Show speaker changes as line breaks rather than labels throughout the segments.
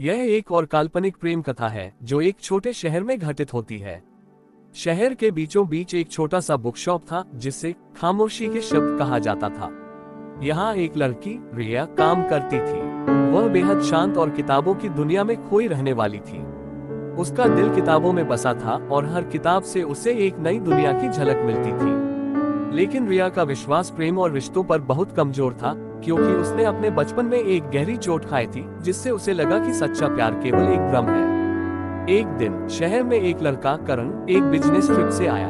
यह एक और काल्पनिक प्रेम कथा है जो एक छोटे शहर में घटित होती है। शहर के बीचों बीच एक छोटा सा बुक शॉप था जिसे खामोशी के शब्द कहा जाता था। यहाँ एक लड़की रिया काम करती थी। वह बेहद शांत और किताबों की दुनिया में खोई रहने वाली थी। उसका दिल किताबों में बसा था और हर किताब से उसे एक नई दुनिया की झलक मिलती थी। लेकिन रिया का विश्वास प्रेम और रिश्तों पर बहुत कमजोर था, क्योंकि उसने अपने बचपन में एक गहरी चोट खाई थी जिससे उसे लगा कि सच्चा प्यार केवल एक भ्रम है। एक दिन शहर में एक लड़का करण एक बिजनेस ट्रिप से आया।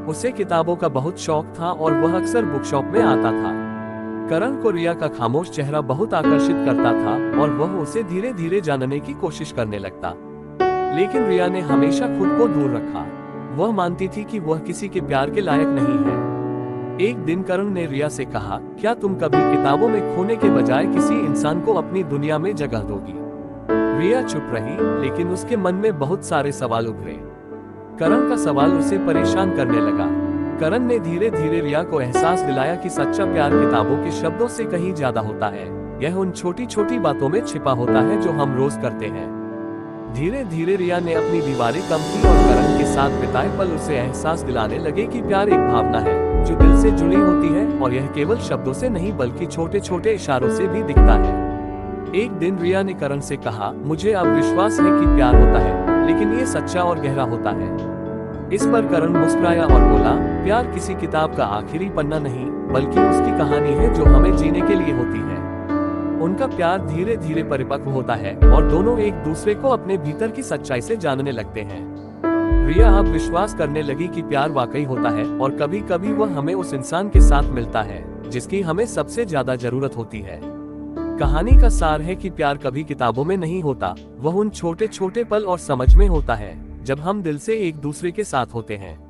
उसे किताबों का बहुत शौक था और वह अक्सर बुक शॉप में आता था। करण को रिया का खामोश चेहरा बहुत आकर्षित करता था और वह उसे धीरे धीरे जानने की कोशिश करने लगता। लेकिन रिया ने हमेशा खुद को दूर रखा। वह मानती थी कि वह किसी के प्यार के लायक नहीं है। एक दिन करण ने रिया से कहा, क्या तुम कभी किताबों में खोने के बजाय किसी इंसान को अपनी दुनिया में जगह दोगी? रिया चुप रही, लेकिन उसके मन में बहुत सारे सवाल उभरे। करण का सवाल उसे परेशान करने लगा। करण ने धीरे धीरे रिया को एहसास दिलाया कि सच्चा प्यार किताबों के शब्दों से कहीं ज्यादा होता है। यह उन छोटी छोटी बातों में छिपा होता है जो हम रोज करते हैं। धीरे धीरे रिया ने अपनी दीवारें कम की और करण के साथ बिताए पल उसे एहसास दिलाने लगे कि प्यार एक भावना है जो दिल से जुड़ी होती है, और यह केवल शब्दों से नहीं बल्कि छोटे छोटे इशारों से भी दिखता है। एक दिन रिया ने करण से कहा, मुझे अब विश्वास है कि प्यार होता है, लेकिन ये सच्चा और गहरा होता है। इस पर करण मुस्कुराया और बोला, प्यार किसी किताब का आखिरी पन्ना नहीं, बल्कि उसकी कहानी है जो हमें जीने के लिए होती है। उनका प्यार धीरे धीरे परिपक्व होता है और दोनों एक दूसरे को अपने भीतर की सच्चाई से जानने लगते हैं। रिया अब विश्वास करने लगी कि प्यार वाकई होता है और कभी कभी वह हमें उस इंसान के साथ मिलता है जिसकी हमें सबसे ज्यादा जरूरत होती है। कहानी का सार है कि प्यार कभी किताबों में नहीं होता, वह उन छोटे छोटे पल और समझ में होता है जब हम दिल से एक दूसरे के साथ होते हैं।